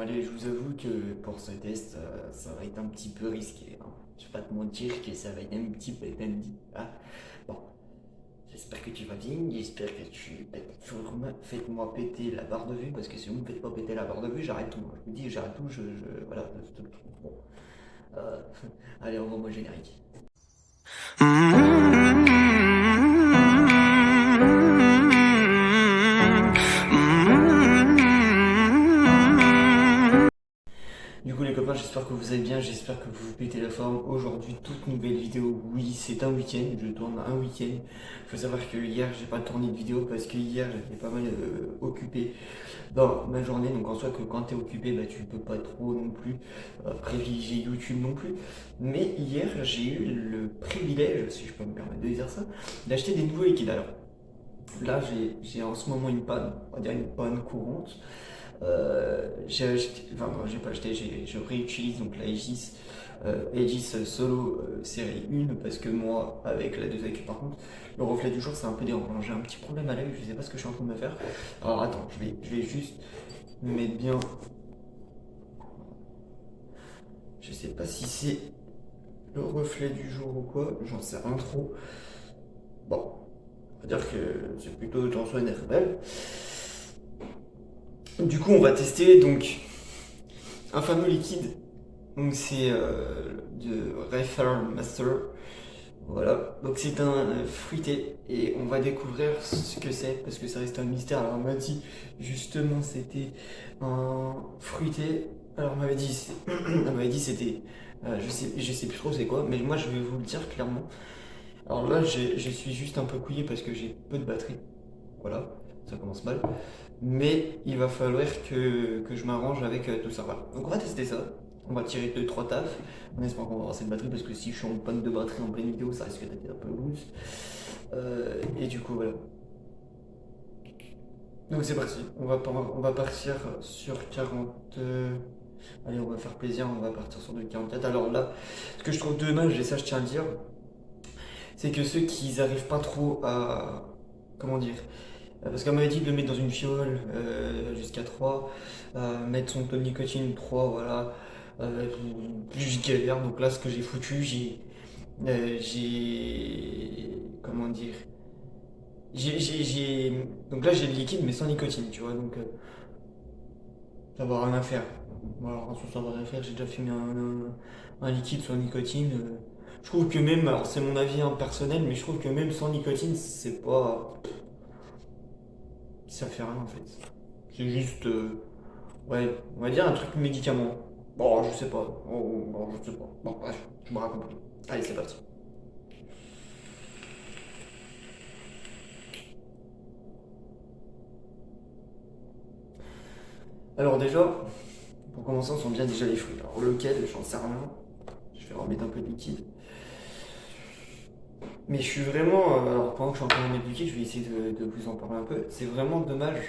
allez, je vous avoue que pour ce test, ça va être un petit peu risqué, hein. Je vais pas te mentir que ça va être un petit peu lundi. Ah, bon, j'espère que tu vas bien, j'espère que tu pètes forme. Faites-moi péter la barre de vue, parce que si vous ne me faites pas péter la barre de vue, j'arrête tout. Je vous dis, j'arrête tout, voilà, bon. Euh, allez, envoie-moi le générique. Du coup les copains, j'espère que vous allez bien, j'espère que vous vous pétez la forme. Aujourd'hui, toute nouvelle vidéo. Oui, c'est un week-end, je tourne un week-end. Il faut savoir que hier, j'ai pas tourné de vidéo parce que hier, j'étais pas mal occupé dans ma journée. Donc en soi que quand tu es occupé, bah, tu peux pas trop non plus privilégier YouTube non plus. Mais hier, j'ai eu le privilège, si je peux me permettre de dire ça, d'acheter des nouveaux liquides. Alors là, j'ai en ce moment une panne, on va dire une panne courante. J'ai acheté, enfin non, j'ai pas acheté, je réutilise donc la Aegis, Aegis Solo série 1 parce que moi, avec la 2AQ par contre, le reflet du jour c'est un peu dérangeant. J'ai un petit problème à l'œil, je sais pas ce que je suis en train de me faire. Alors attends, je vais juste me mettre bien. Je sais pas si c'est le reflet du jour ou quoi, j'en sais rien trop. Bon, on va dire que c'est plutôt tension énervelle. Du coup, on va tester donc un fameux liquide. Donc c'est de Refer Master. Voilà. Donc c'est un fruité et on va découvrir ce que c'est parce que ça reste un mystère. Alors on m'a dit justement c'était un fruité. Alors on m'avait dit, on m'avait dit c'était, je sais plus trop c'est quoi, mais moi je vais vous le dire clairement. Alors là je suis juste un peu couillé parce que j'ai peu de batterie. Voilà, ça commence mal. Mais il va falloir que je m'arrange avec tout ça. Voilà. Donc on va tester ça. On va tirer 2-3 tafs. On espère qu'on va avoir cette batterie parce que si je suis en panne de batterie en pleine vidéo, ça risque d'être un peu loose. Et du coup, voilà. Donc c'est parti. On va partir sur 40. Allez, on va faire plaisir. On va partir sur 2,44. Alors là, ce que je trouve dommage, et ça je tiens à le dire, c'est que ceux qui n'arrivent pas trop à. Comment dire? Parce qu'elle m'avait dit de le mettre dans une fiole jusqu'à 3, mettre son taux de nicotine 3, voilà. Plus je galère, donc là ce que j'ai foutu, comment dire? Donc là j'ai le liquide mais sans nicotine, tu vois, donc ça va rien à faire. Voilà, en soi, ça va rien faire, j'ai déjà fumé un liquide sans nicotine. Je trouve que même, alors c'est mon avis hein, personnel, mais je trouve que même sans nicotine, c'est pas. Ça fait rien en fait. C'est juste. Ouais, on va dire un truc médicament. Bon, je sais pas. Bon, je sais pas. Bon, bref, je me raconte plus. Allez, c'est parti. Alors déjà, pour commencer, on sent bien déjà les fruits. Alors lequel, j'en sais rien. Je vais remettre un peu de liquide. Mais je suis vraiment... alors pendant que je suis en train de mettre du liquide, je vais essayer de vous en parler un peu. C'est vraiment dommage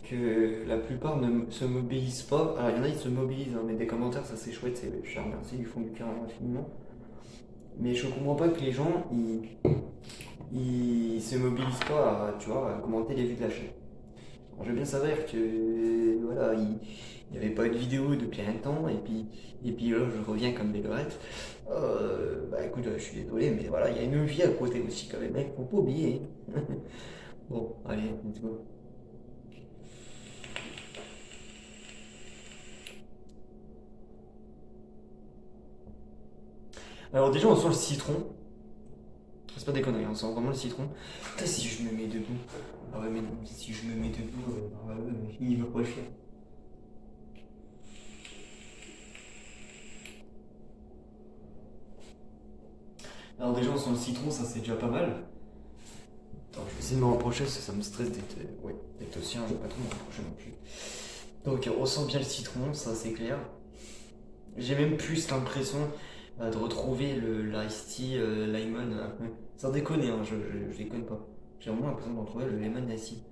que la plupart ne se mobilisent pas. Alors il y en a, ils se mobilisent, hein, mais des commentaires, ça c'est chouette, je les remercie, ils font du carré infiniment. Mais je comprends pas que les gens, ils se mobilisent pas à, tu vois, à commenter les vues de la chaîne. Alors, je veux bien savoir que voilà, il n'y avait pas eu de vidéo depuis un temps, et puis là je reviens comme des lorettes. Bah écoute, je suis désolé, mais voilà, il y a une vie à côté aussi quand même, mec, faut pas oublier. Bon, allez, let's go. Alors déjà on sent le citron, c'est pas des conneries, on sent vraiment le citron. Putain, si je me mets debout. Ah ouais mais non, si je me mets debout, ah ouais, mais il va pas le faire. Alors déjà on sent le citron, ça c'est déjà pas mal. Attends, je vais essayer de me rapprocher parce que ça me stresse d'être ouais, d'être aussi un, je vais pas trop me rapprocher non plus. Donc on sent bien le citron, ça c'est clair. J'ai même plus l'impression de retrouver l'ice tea lemon. Ouais. Sans déconner, hein, je déconne pas. J'ai vraiment l'impression de retrouver le lemon ice tea.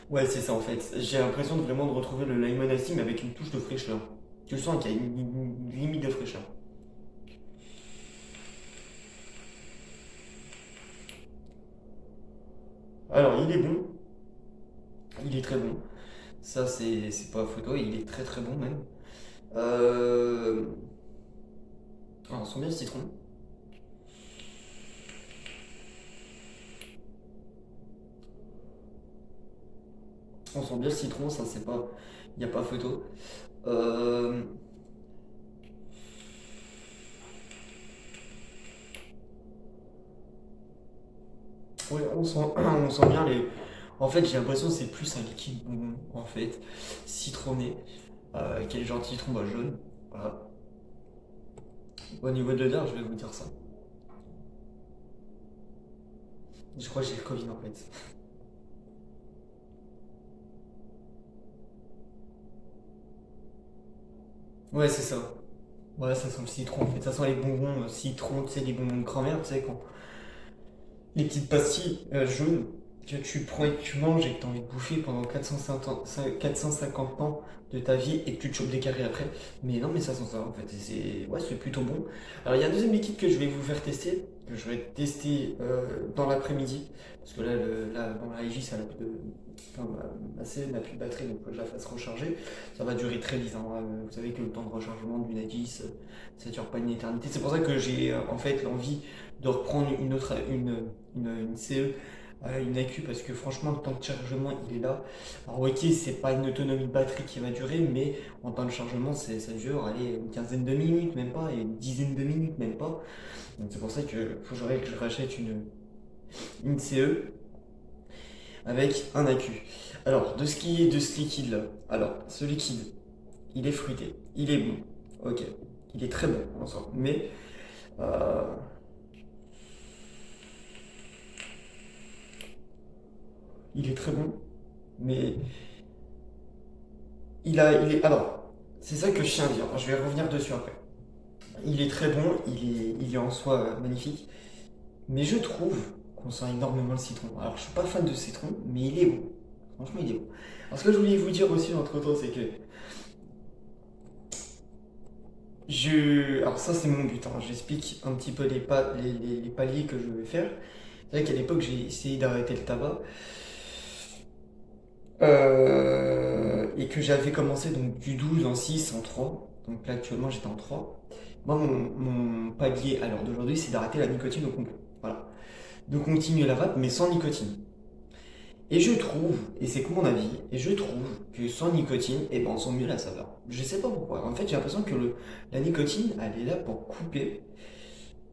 Ouais, c'est ça en fait. J'ai l'impression de vraiment de retrouver le lemon ice tea mais avec une touche de fraîcheur. Tu sens qu'il y a une limite de fraîcheur. Alors, il est bon, il est très bon. Ça, c'est pas photo, il est très très bon même. Euh... Alors, on sent bien le citron. On sent bien le citron, ça c'est pas. Il n'y a pas photo. Euh... Ouais, on sent bien les. En fait, j'ai l'impression que c'est plus un liquide bonbon, en fait, citronné. Quel genre de citron? Bah, jaune. Voilà. Au niveau de l'odeur, je vais vous dire ça. Je crois que j'ai le Covid en fait. Ouais, c'est ça. Ouais, ça sent le citron en fait. Ça sent les bonbons citron, tu sais, les bonbons de grand-mère, tu sais, quand les petites pastilles jaunes que tu prends et que tu manges et que tu as envie de bouffer pendant 450 ans de ta vie et que tu te chopes des carrés après. Mais non, mais ça sent ça en fait. Et c'est ouais, c'est plutôt bon. Alors, il y a un deuxième liquide que je vais vous faire tester, que je vais tester dans l'après-midi. Parce que là, bon, la Aegis, elle a plus de. Enfin, ma scène n'a plus de batterie, donc faut que je la fasse recharger. Ça va durer très vite, hein. Vous savez que le temps de rechargement d'une Aegis, ça dure pas une éternité. C'est pour ça que j'ai en fait l'envie de reprendre une CE, une AQ, parce que franchement, le temps de chargement, il est là. Alors, ok, c'est pas une autonomie de batterie qui va durer, mais en temps de chargement, ça dure, allez, une quinzaine de minutes, même pas, et une dizaine de minutes, même pas. Donc, c'est pour ça que faudrait que je rachète une CE avec un AQ. Alors, de ce qui est de ce liquide-là, alors, ce liquide, il est fruité, il est bon, ok, il est très bon en soi, mais euh, il est très bon, mais alors, c'est ça que je tiens à dire. Je vais revenir dessus après. Il est très bon, il est en soi magnifique, mais je trouve qu'on sent énormément le citron. Alors, je suis pas fan de citron, mais il est bon. Franchement, il est bon. Alors, ce que je voulais vous dire aussi entre temps, c'est que alors ça, c'est mon but, hein. J'explique un petit peu les paliers que je vais faire. C'est vrai qu'à l'époque, j'ai essayé d'arrêter le tabac. Et que j'avais commencé donc du 12 en 6 en 3. Donc là actuellement j'étais en 3. Moi mon palier à l'heure d'aujourd'hui c'est d'arrêter la nicotine au complet. Voilà. De continuer la vape mais sans nicotine. Et je trouve, et c'est que mon avis, et je trouve que sans nicotine, eh ben on sent mieux la saveur. Je sais pas pourquoi. En fait j'ai l'impression que la nicotine elle est là pour couper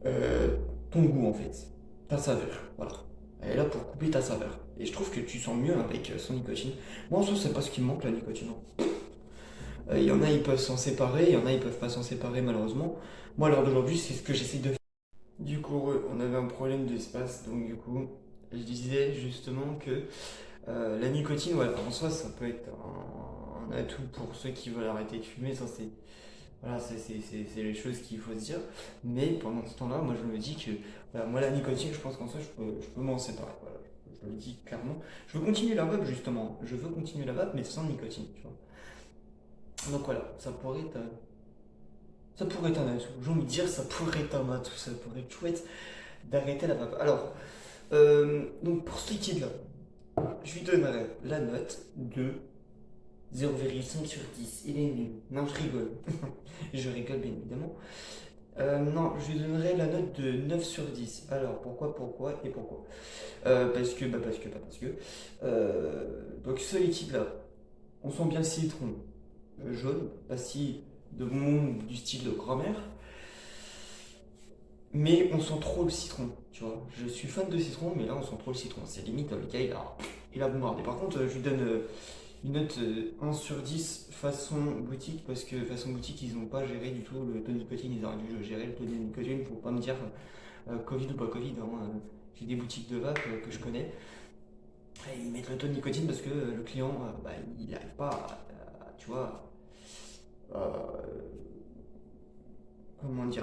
euh, ton goût en fait. Ta saveur. Voilà. Elle est là pour couper ta saveur. Et je trouve que tu sens mieux avec son nicotine. Moi en soi c'est pas ce qui me manque la nicotine, hein. Il y en a, ils peuvent s'en séparer, il y en a, ils peuvent pas s'en séparer malheureusement. Moi, à l'heure d'aujourd'hui, c'est ce que j'essaie de faire. Du coup, on avait un problème d'espace, donc du coup, je disais justement que la nicotine, voilà, en soi, ça peut être un atout pour ceux qui veulent arrêter de fumer, ça c'est voilà, c'est les choses qu'il faut se dire. Mais pendant ce temps-là, moi je me dis que voilà, moi la nicotine, je pense qu'en soi, je peux m'en séparer. Voilà, je le dis clairement. Je veux continuer la vape justement. Je veux continuer la vape, mais sans nicotine, tu vois. Donc voilà, ça pourrait être un atout. J'ai envie de dire, ça pourrait être un atout, ça pourrait être chouette d'arrêter la vape. Alors, donc pour ce liquide-là, je lui donnerais la note de 0,5 sur 10. Il est nul. Non, je rigole. Je rigole bien évidemment. Non, je lui donnerais la note de 9 sur 10. Alors, pourquoi et pourquoi parce que. Donc ce liquide-là, on sent bien le citron jaune, pastille de bonbons du style de grand-mère. Mais on sent trop le citron, tu vois. Je suis fan de citron, mais là on sent trop le citron. C'est limite, le gars il a bombardé. Par contre, je lui donne une note 1 sur 10 façon boutique, parce que façon boutique, ils n'ont pas géré du tout le taux de nicotine. Ils auraient dû gérer le taux de nicotine pour pas me dire Covid ou pas Covid, hein. J'ai des boutiques de vape que je connais. Et ils mettent le taux de nicotine parce que le client, bah, il n'arrive pas tu vois, comment dire,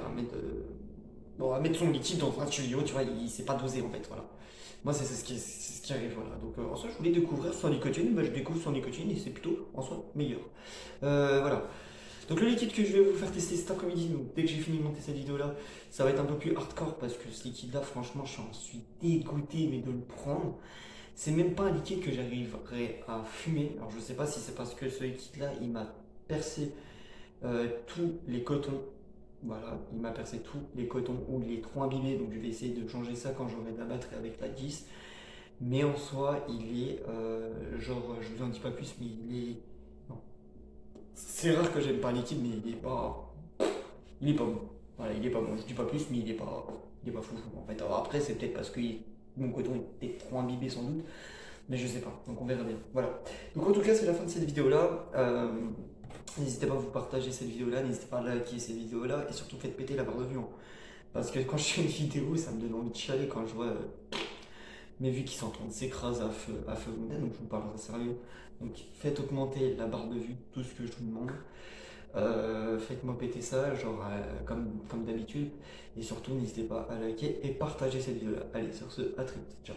bon, à mettre son liquide dans un tuyau, tu vois, il sait pas doser en fait, voilà. Moi, c'est ce qui arrive, voilà. Donc, en soi, je voulais découvrir sans nicotine, bah, je découvre sans nicotine et c'est plutôt, en soi, meilleur. Voilà. Donc, le liquide que je vais vous faire tester cet après-midi, donc, dès que j'ai fini de monter cette vidéo-là, ça va être un peu plus hardcore parce que ce liquide-là, franchement, j'en suis dégoûté, mais de le prendre. c'est même pas un liquide que j'arriverai à fumer. Alors je sais pas si c'est parce que ce liquide là il m'a percé tous les cotons. Voilà, il m'a percé tous les cotons où il est trop imbibé, donc je vais essayer de changer ça quand j'aurai de la batterie avec la 10. Mais en soi, il est genre, je vous en dis pas plus, mais il est. Non. C'est rare que j'aime pas un liquide, mais il est pas. Il est pas bon. Voilà, il est pas bon. Je dis pas plus, mais il est pas fou en fait. Alors après, c'est peut-être parce que mon coton était trop imbibé sans doute, mais je sais pas. Donc on verra bien. Voilà. Donc en tout cas, c'est la fin de cette vidéo là. N'hésitez pas à vous partager cette vidéo là, n'hésitez pas à liker cette vidéo là, et surtout faites péter la barre de vue, hein. Parce que quand je fais une vidéo, ça me donne envie de chialer quand je vois mes vues qui sont en train de s'écraser à feu mondain, donc je vous parlerai sérieux. Donc faites augmenter la barre de vue, tout ce que je vous demande. Faites-moi péter ça, genre comme d'habitude. Et surtout, n'hésitez pas à liker et partager cette vidéo là. Allez, sur ce, à très vite. Ciao.